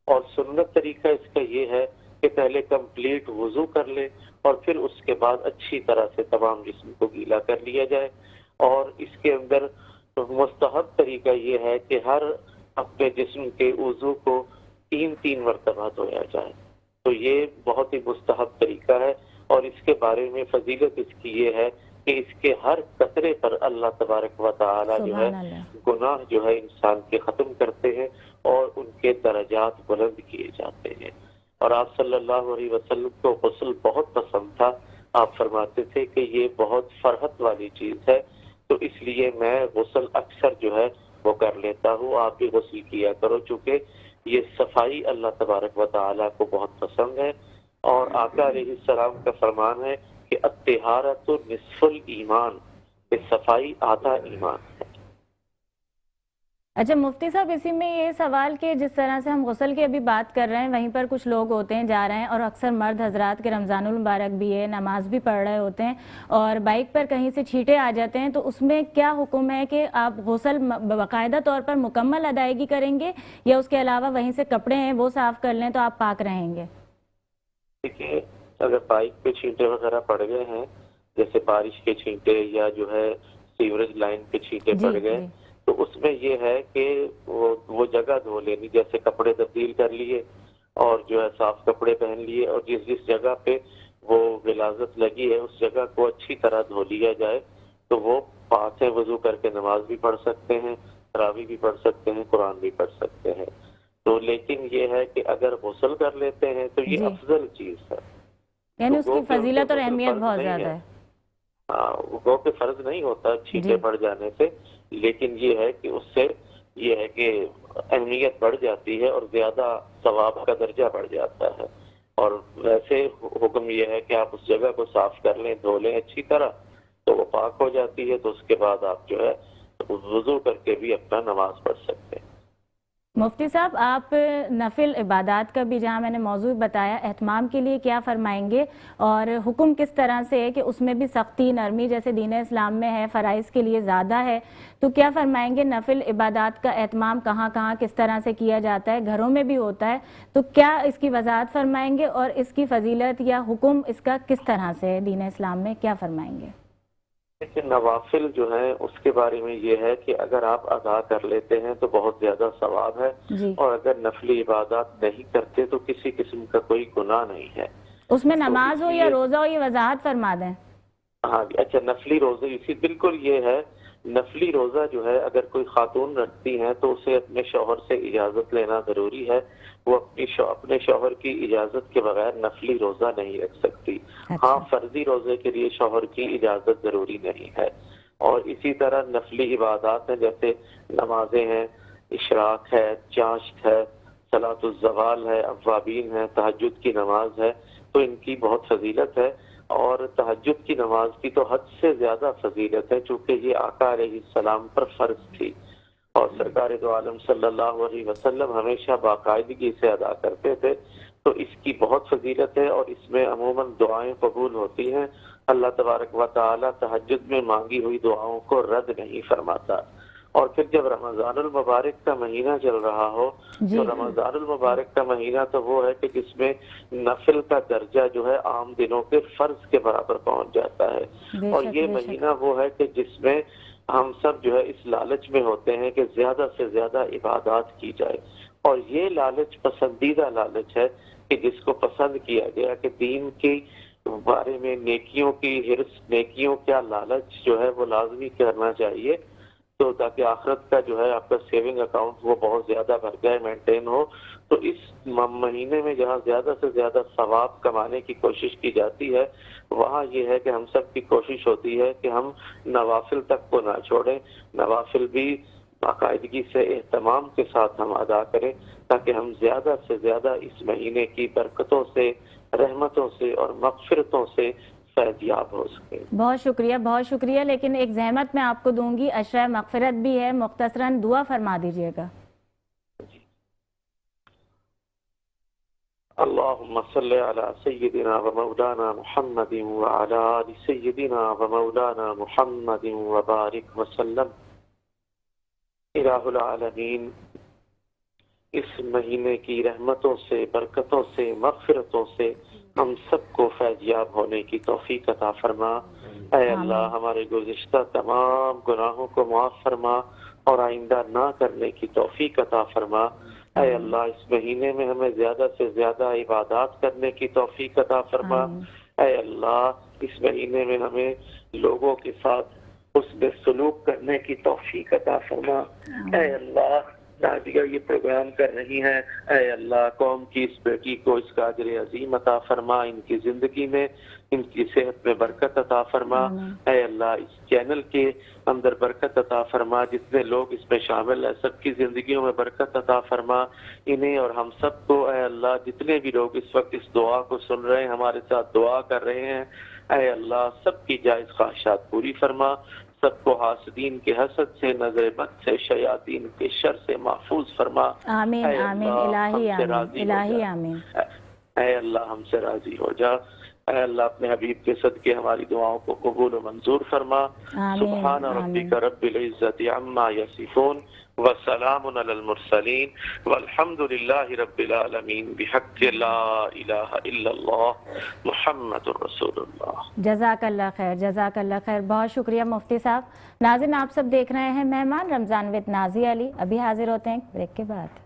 और सुन्नत तरीका इसका ये है कि पहले कंप्लीट वुजू कर ले, और फिर उसके बाद अच्छी तरह से तमाम जिस्म को गीला कर लिया जाए। और इसके अंदर मुस्तहब तरीका ये है कि हर अपने जिस्म के वुजू को 3-3 मरतबा धोया जाए। तो ये बहुत ही मुस्तहब तरीका है, और इसके बारे में फजीलत इसकी ये है कि इसके हर कतरे पर अल्लाह तबारक व तआला जो है गुनाह जो है इंसान के खत्म करते हैं, और उनके दर्जात बुलंद किए जाते हैं। और आप सल्लल्लाहु अलैहि वसल्लम को गुस्ल बहुत पसंद था। आप फरमाते थे कि ये बहुत फरहत वाली चीज है, तो इसलिए मैं गुस्ल अक्सर जो है वो कर लेता हूँ। आप भी गुस्ल किया करो, चूँकि ये सफाई अल्लाह तबारक व तआला को बहुत पसंद है। और आका अलैहिस्सलाम का फरमान है कि अत्तहारतु निस्फुल ईमान, कि सफाई आधा ईमान है। अच्छा मुफ्ती साहब, इसी में ये सवाल कि जिस तरह से हम गुस्ल की अभी बात कर रहे हैं, वहीं पर कुछ लोग होते हैं जा रहे हैं, और अक्सर मर्द हजरात के रमज़ानुल मुबारक भी है, नमाज भी पढ़ रहे होते हैं, और बाइक पर कहीं से छींटे आ जाते हैं, तो उसमें क्या हुक्म है कि आप गुस्ल बाकायदा तौर पर मुकम्मल अदायगी करेंगे, या उसके अलावा वहीं से कपड़े हैं वो साफ़ कर लें तो आप पाक रहेंगे? देखिए, अगर बाइक पे छींटे वगैरह पड़ गए हैं, जैसे बारिश के छींटे या जो है सीवरेज लाइन पे छींटे पड़ गए, तो उसमें ये है कि वो जगह धो लेनी। जैसे कपड़े तब्दील कर लिए, और जो है साफ कपड़े पहन लिए, और जिस जिस जगह पे वो गिलाजत लगी है उस जगह को अच्छी तरह धो लिया जाए, तो वो पाक है, वजू करके नमाज भी पढ़ सकते हैं, तरावी भी पढ़ सकते हैं, कुरान भी पढ़ सकते हैं। तो लेकिन ये है कि अगर गुस्ल कर लेते हैं तो ये अफजल चीज है, यानी उसकी फजीलत और अहमियत बहुत ज्यादा है। हाँ, गो के फर्ज नहीं होता छींटे पड़ जाने से, लेकिन ये है कि उससे ये है कि अहमियत बढ़ जाती है और ज्यादा सवाब का दर्जा बढ़ जाता है। और वैसे हुक्म ये है कि आप उस जगह को साफ कर लें, धो लें अच्छी तरह, तो वो पाक हो जाती है। तो उसके बाद आप जो है वुजू करके भी अपना नमाज पढ़ सकते हैं। मुफ्ती साहब, आप नफिल इबादत का भी, जहाँ मैंने मौजू बताया, एहतमाम के लिए क्या फरमाएंगे, और हुक्म किस तरह से है कि उसमें भी सख्ती नरमी जैसे दीन इस्लाम में है, फ़राइज़ के लिए ज़्यादा है, तो क्या फरमाएंगे नफिल इबादत का एहतमाम कहाँ कहाँ किस तरह से किया जाता है? घरों में भी होता है, तो क्या इसकी वजाहत फरमाएंगे, और इसकी फजीलत या हुक्म इसका किस तरह से है दीन इस्लाम में, क्या फरमाएंगे? देखिए, नवाफिल जो है उसके बारे में ये है कि अगर आप अदा कर लेते हैं तो बहुत ज्यादा सवाब है, और अगर नफली इबादत नहीं करते तो किसी किस्म का कोई गुनाह नहीं है। उसमें नमाज हो या रोजा हो, ये वजाहत फरमा दें। हाँ, अच्छा, नफली रोजे इसी बिल्कुल ये है। नफली रोजा जो है अगर कोई खातून रखती है तो उसे अपने शौहर से इजाजत लेना जरूरी है। वो अपने शौहर की इजाजत के बगैर नफली रोजा नहीं रख सकती। अच्छा। हाँ, फर्जी रोजे के लिए शौहर की इजाजत जरूरी नहीं है। और इसी तरह नफली इबादत है, जैसे नमाजें हैं, इशराक है, चाश्त है, सलातुज़ ज़वाल है, अव्वाबीन है, तहज्जुद की नमाज है, तो इनकी बहुत फजीलत है। और तहज्जुद की नमाज की तो हद से ज्यादा फजीलत है, चूंकि ये आका अलैहिस्सलाम पर फर्ज थी और सरकार दो आलम सल्लल्लाहु अलैहि वसल्लम हमेशा बाकायदगी से अदा करते थे। तो इसकी बहुत फजीलत है और इसमें अमूमन दुआएं कबूल होती हैं। अल्लाह तबारक व तआला तहज्जुद में मांगी हुई दुआओं को रद्द नहीं फरमाता। और फिर जब रमजानुल मुबारक का महीना चल रहा हो, तो रमजानुल मुबारक का महीना तो वो है कि जिसमें नफिल का दर्जा जो है आम दिनों के फर्ज के बराबर पहुंच जाता है। और ये महीना वो है कि जिसमें हम सब जो है इस लालच में होते हैं कि ज्यादा से ज्यादा इबादत की जाए, और ये लालच पसंदीदा लालच है कि जिसको पसंद किया गया कि दीन के बारे में नेकियों की हिर्स, नेकियों का लालच जो है वो लाजमी करना चाहिए, तो ताकि आखिरत का जो है आपका सेविंग अकाउंट वो बहुत ज्यादा भर जाए, मेंटेन हो। तो इस महीने में जहाँ ज्यादा से ज्यादा सवाब कमाने की कोशिश की जाती है, वहाँ ये है कि हम सब की कोशिश होती है कि हम नवाफिल तक को ना छोड़ें, नवाफिल भी बाकायदगी से एहतमाम के साथ हम अदा करें, ताकि हम ज्यादा से ज्यादा इस महीने की बरकतों से, रहमतों से और मगफिरतों से फैज़याब हो सके। बहुत शुक्रिया, लेकिन एक जहमत मैं आपको दूंगी, अशरा मगफिरत भी है, मुख्तसरन दुआ फरमा दीजिएगा। अल्लाहुम्मा सल्ली अला सय्यिदिना व मौलाना मुहम्मदिन व अला आलि सय्यिदिना व मौलाना मुहम्मदिन व बारिक व सल्लम। इलाहुल आलमीन, इस महीने की रहमतों से, बरकतों से, मगफिरतों से हम सबको फैज़याब होने की तौफीक अता फरमा। ऐ अल्लाह, हमारे गुज़िश्ता तमाम गुनाहों को माफ़ फरमा और आइंदा ना करने की तौफीक अता फरमा। ऐ अल्लाह, इस महीने में हमें ज्यादा से ज्यादा इबादत करने की तौफीक अता फरमा। ऐ अल्लाह, इस महीने में हमें लोगों के साथ उसमें सलूक करने की तौफीक अता फरमा। ऐ अल्लाह, नादिया ये प्रोग्राम कर रही हैं, ऐ अल्लाह कौम की इस बेटी को इसका अजर अजीम अता फरमा, इनकी जिंदगी में, इनकी सेहत में बरकत अता फरमा। ऐ अल्लाह, इस चैनल के अंदर बरकत अता फरमा, जितने लोग इसमें शामिल है सबकी जिंदगियों में बरकत अता फरमा, इन्हें और हम सबको। ऐ अल्लाह, जितने भी लोग इस वक्त इस दुआ को सुन रहे हैं, हमारे साथ दुआ कर रहे हैं, ऐ अल्लाह सबकी जायज ख्वाहिशात पूरी फरमा, सबको हासदीन के हसद से, नजर बद से, शयातीन के शर से महफूज फरमा। आमीन आमीन, इलाही आमीन, इलाही आमीन। ऐ अल्लाह, हमसे राजी हो जा। ऐ अल्लाह, अपने हबीब के सदके हमारी दुआओं को कबूल व मंजूर फरमा। सुब्हान रब्बिका रब्बिल इज्जति अम्मा यसिफून व सलामुन अलल मुरसलीन वल्हम्दुलिल्लाहि रब्बिल आलमीन बिहक़्क़ि ला इलाहा इल्लल्लाह मुहम्मदुर रसूलुल्लाह। जज़ाकल्लाह खैर, जज़ाकल्लाह खैर, बहुत शुक्रिया मुफ्ती साहब। नाज़रीन, आप सब देख रहे हैं मेहमान रमज़ान विद नाज़िया अली। अभी हाजिर होते हैं ब्रेक के बाद।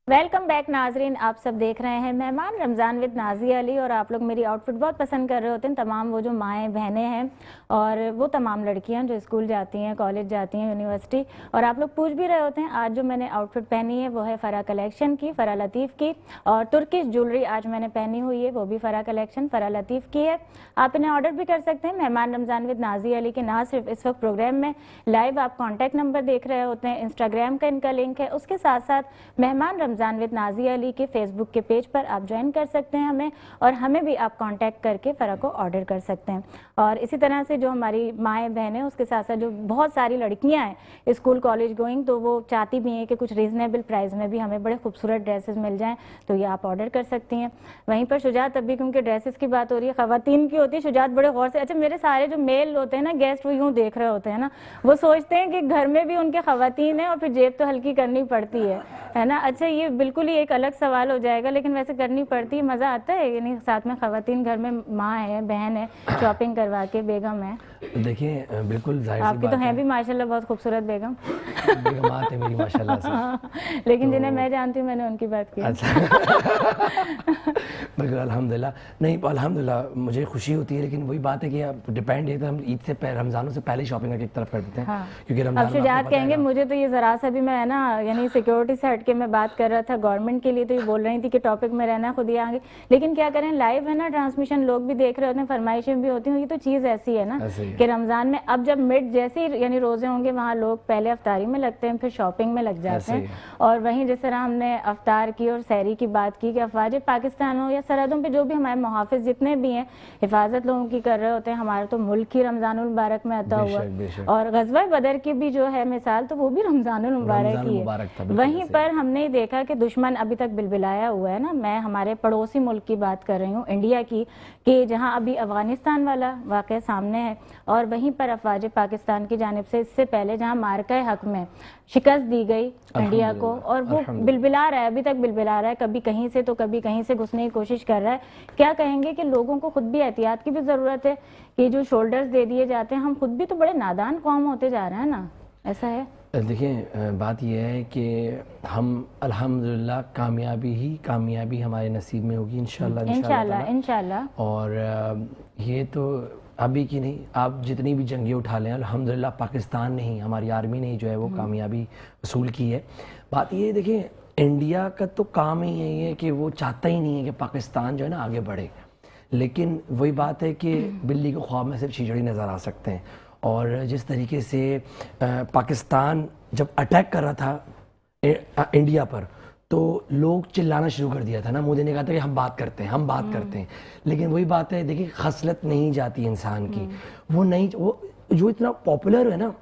वेलकम बैक नाजरीन, आप सब देख रहे हैं मेहमान रमज़ान विद नाज़िया अली। और आप लोग मेरी आउटफिट बहुत पसंद कर रहे होते हैं, तमाम वो जो माएँ बहनें हैं और वो तमाम लड़कियां जो स्कूल जाती हैं, कॉलेज जाती हैं, यूनिवर्सिटी। और आप लोग पूछ भी रहे होते हैं, आज जो मैंने आउटफिट पहनी है वो है फ़रा कलेक्शन की, फ़रा लतीफ़ की। और तुर्किश ज्वेलरी आज मैंने पहनी हुई है, वो भी फ़रा कलेक्शन, फ़रा लतीफ़ की है। आप इन्हें ऑर्डर भी कर सकते हैं मेहमान रमज़ान विद नाज़िया अली के। ना सिर्फ इस वक्त प्रोग्राम में लाइव आप कॉन्टैक्ट नंबर देख रहे होते हैं, इंस्टाग्राम का इनका लिंक है, उसके साथ साथ मेहमान रमज़ान विद नाज़िया अली के फेसबुक के पेज पर आप ज्वाइन कर सकते हैं हमें, और हमें भी आप कांटेक्ट करके फ़रा को ऑर्डर कर सकते हैं। और इसी तरह से जो हमारी माएँ बहनें, उसके साथ साथ जो बहुत सारी लड़कियां हैं स्कूल कॉलेज गोइंग, तो वो चाहती भी हैं कि कुछ रीज़नेबल प्राइस में भी हमें बड़े खूबसूरत ड्रेसेस मिल जाएं, तो ये आप ऑर्डर कर सकती हैं। वहीं पर शुजात, अभी क्योंकि ड्रेसेस की बात हो रही है, ख़वातीन की होती है, शुजात बड़े गौर से, अच्छा मेरे सारे जो मेल होते हैं ना गेस्ट, वो यूँ देख रहे होते हैं ना, वो सोचते हैं कि घर में भी उनके ख़वातीन हैं और फिर जेब तो हल्की करनी पड़ती है ना। अच्छा, ये बिल्कुल ही एक अलग सवाल हो जाएगा, लेकिन वैसे करनी पड़ती है। मज़ा आता है यानी साथ में ख़वातीन घर में माँ है, बहन है, शॉपिंग करवा के, बेगम है। देखिए बिल्कुल जाहिर सी आपकी बात तो हैं भी माशाल्लाह बहुत खूबसूरत बेगम। बेगमात है मेरी माशाल्लाह से। लेकिन जिन्हें मैं जानती हूँ, मैंने उनकी बात की। अच्छा बिल्कुल अल्हम्दुलिल्लाह। नहीं अल्हम्दुलिल्लाह मुझे खुशी होती है, लेकिन वही बात है कि अब डिपेंड है तो हम ईद से रमज़ानों से पहले शॉपिंग की तरफ कर देते हैं। हाँ। क्योंकि अब शुजात कहेंगे मुझे तो ये ज़रा सा भी, मैं है ना यानी सिक्योरिटी से हट के मैं बात कर रहा ज़रूरत है गवर्नमेंट के लिए, तो ये बोल रही थी कि टॉपिक में रहना, खुद ही आगे, लेकिन क्या करें, लाइव है ना ट्रांसमिशन, लोग भी देख रहे होते हैं, फरमाइशें भी होती हैं। ये तो चीज़ ऐसी है ना कि रमज़ान में अब जब मिड जैसे ही यानी रोज़े होंगे, वहाँ लोग पहले अफ्तारी में लगते हैं, फिर शॉपिंग में लग जाते हैं। और वहीं जिस तरह हमने अफ्तार की और सहरी की बात की कि अफवाज पाकिस्तान हो या सरहदों पे जो भी हमारे मुहाफिज जितने भी हैं, हिफाजत लोगों की कर रहे होते हैं। हमारा तो मुल्क ही रमज़ानुल मुबारक में आता हुआ, और गज़वा बदर की भी जो है मिसाल, तो वो भी रमज़ानुल मुबारक ही है। वहीं पर हमने देखा कि दुश्मन अभी तक बिलबिलाया हुआ है ना। मैं हमारे पड़ोसी मुल्क की बात कर रही हूँ, इंडिया की, कि जहाँ अभी अफगानिस्तान वाला वाक़या सामने है, और वहीं पर अफवाज पाकिस्तान की जानिब से इससे पहले जहाँ मार्का हक में शिकस्त दी गई इंडिया को, और वो बिलबिला रहा है, अभी तक बिलबिला रहा है, कभी कहीं से तो कभी कहीं से घुसने की कोशिश कर रहा है। क्या कहेंगे कि लोगों को खुद भी एहतियात की भी ज़रूरत है कि जो शोल्डर्स दे दिए जाते हैं, हम खुद भी तो बड़े नादान कौम होते जा रहे हैं ना, ऐसा है। देखिए, बात यह है कि हम अल्हम्दुलिल्लाह कामयाबी हमारे नसीब में होगी इंशाल्लाह। और ये तो अभी की नहीं, आप जितनी भी जंगें उठा लें, अल्हम्दुलिल्लाह पाकिस्तान ने ही, हमारी आर्मी ने ही जो है वो कामयाबी वसूल की है। बात ये है, देखिए, इंडिया का तो काम ही यही है कि वो चाहता ही नहीं है कि पाकिस्तान जो है ना आगे बढ़े, लेकिन वही बात है कि बिल्ली को ख्वाब में सिर्फ छिछड़ी नज़र आ सकते हैं। और जिस तरीके से पाकिस्तान जब अटैक कर रहा था इंडिया पर, तो लोग चिल्लाना शुरू कर दिया था ना। मोदी ने कहा था कि हम बात करते हैं, लेकिन वही बात है, देखिए, खसलत नहीं जाती इंसान की, वो जो इतना पॉपुलर है ना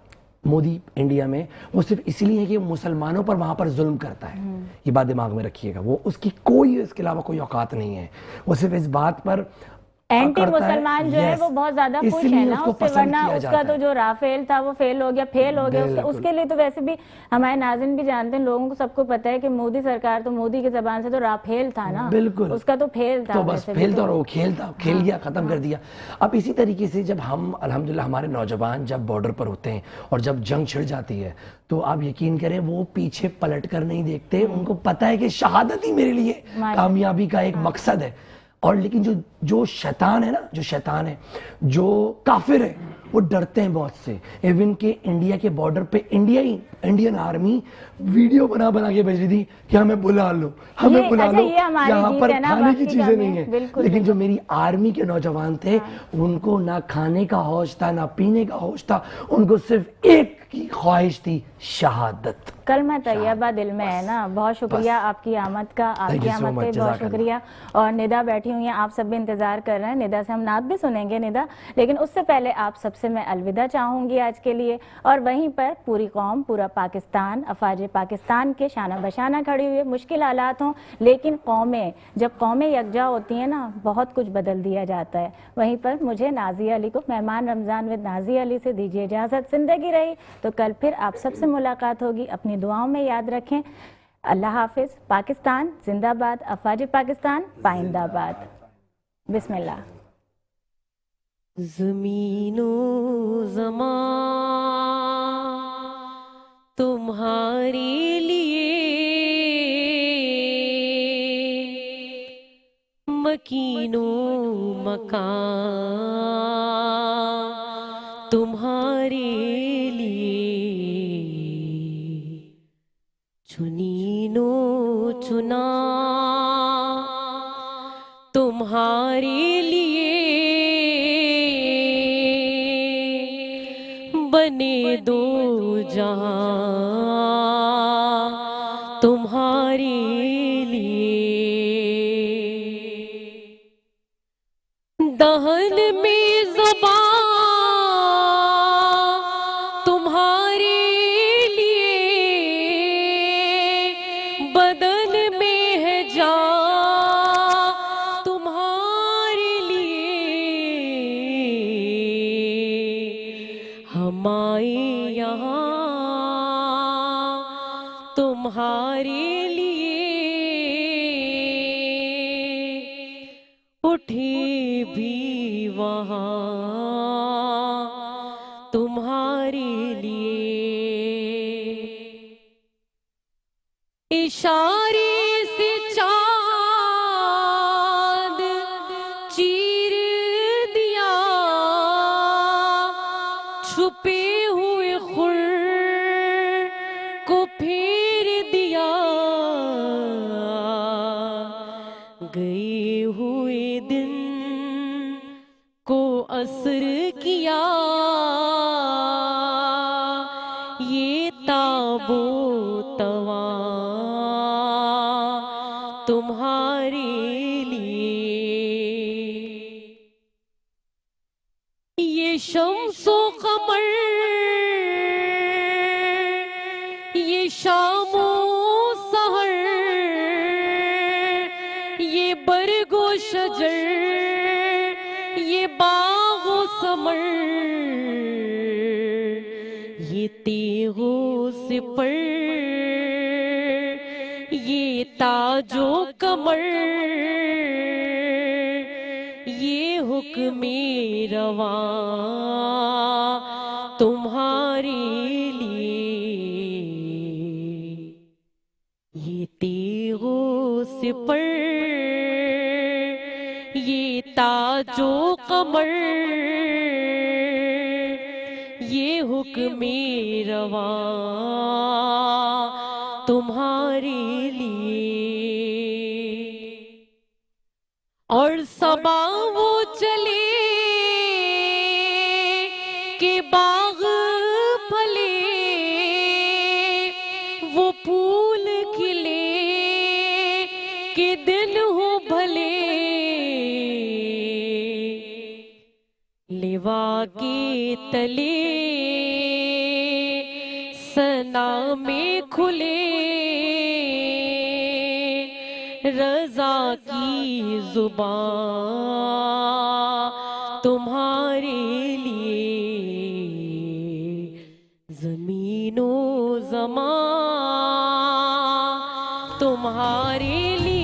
मोदी इंडिया में, वो सिर्फ इसलिए है कि मुसलमानों पर वहाँ पर जुल्म करता है। ये बात दिमाग में रखिएगा, वो उसकी कोई इसके अलावा कोई औकात नहीं है, वो सिर्फ इस बात पर एंटी मुसलमान जो है वो बहुत ज्यादा खुश है ना उससे, वरना उसका तो जो राफेल था वो फेल हो गया। उसके लिए तो वैसे भी हमारे नाज़रीन भी जानते हैं, लोगों को सबको पता है कि मोदी सरकार, तो मोदी की जबान से तो राफेल था ना, बिल्कुल उसका तो फेल था, तो बस फेल था, और वो खेल गया, खत्म कर दिया। अब इसी तरीके से जब हम अल्हम्दुलिल्लाह हमारे नौजवान जब बॉर्डर पर होते हैं और जब जंग छिड़ जाती है, तो आप यकीन करें वो पीछे पलट कर नहीं देखते, उनको पता है कि शहादत ही मेरे लिए कामयाबी का एक मकसद है। और लेकिन जो शैतान है ना, जो काफिर है, वो डरते हैं बहुत से। इवन के इंडिया के बॉर्डर पे इंडियन आर्मी वीडियो बना के भेज रही थी कि हमें बुला लो, यहाँ पर खाने की चीजें नहीं है। लेकिन जो मेरी आर्मी के नौजवान थे, उनको ना खाने का होश था, ना पीने का होश था, उनको सिर्फ एक की ख्वाहिश थी, शहादत। कलमा तैयबा दिल में है ना। बहुत शुक्रिया आपकी आमद का, आपकी आमद पे बहुत शुक्रिया। और निदा बैठी हुई हैं, आप सब भी इंतजार कर रहे हैं, निदा से हम नात भी सुनेंगे निदा, लेकिन उससे पहले आप सबसे मैं अलविदा चाहूंगी आज के लिए। और वहीं पर पूरी कौम, पूरा पाकिस्तान, अफवाज पाकिस्तान के शाना बशाना खड़ी हुई है। मुश्किल हालात हों, लेकिन जब कौमें यकजा होती हैं ना, बहुत कुछ बदल दिया जाता है। वहीं पर मुझे नाज़िया अली को मेहमान रमज़ान विद नाज़िया अली से दीजिए इजाज़त। जिंदगी रही तो कल फिर आप सबसे मुलाकात होगी। अपनी दुआओं में याद रखें। अल्लाह हाफिज। पाकिस्तान जिंदाबाद, अफवाज पाकिस्तान पाइंदाबाद। बिस्मिल्लाह। ज़मीनो ज़मान तुम्हारे लिए, मकीनो मकान तुम्हारे लिए, चुनीनो चुना तुम्हारे लिए, बने दो जहां तुम्हारे लिए, दहन में ज़ुबान तुम्हारे लिए, बदन में है जान तुम्हारे लिए, हम आए यहाँ तुम्हारे लिए, उठे भी वहाँ तुम्हारे लिए, इशारे से चाँद चीर दिया, छुपे हुए खुर को फेर दिया, गए हुए दिन को असर किया, ये ताबो तवा तुम्हारे लिए। ये शम्सो कमर, ये शामो सहर, ये बरगो शजर, ये बागो समर, ये तेगो सिपर, ये ताजो कमर, ये हुक्मे रवा तुम्हारे लिए। ये तेगो सिपर, ये ताजो कमर, ये हुक्मे रवा तुम्हारे लिए। और सबा वो चले के बाग फले, वो फूल खिले के दिन हो भले, लिवा के तले सना में खुले, रजा की जुबान तुम्हारे लिए। जमीनो जमा तुम्हारे लिए।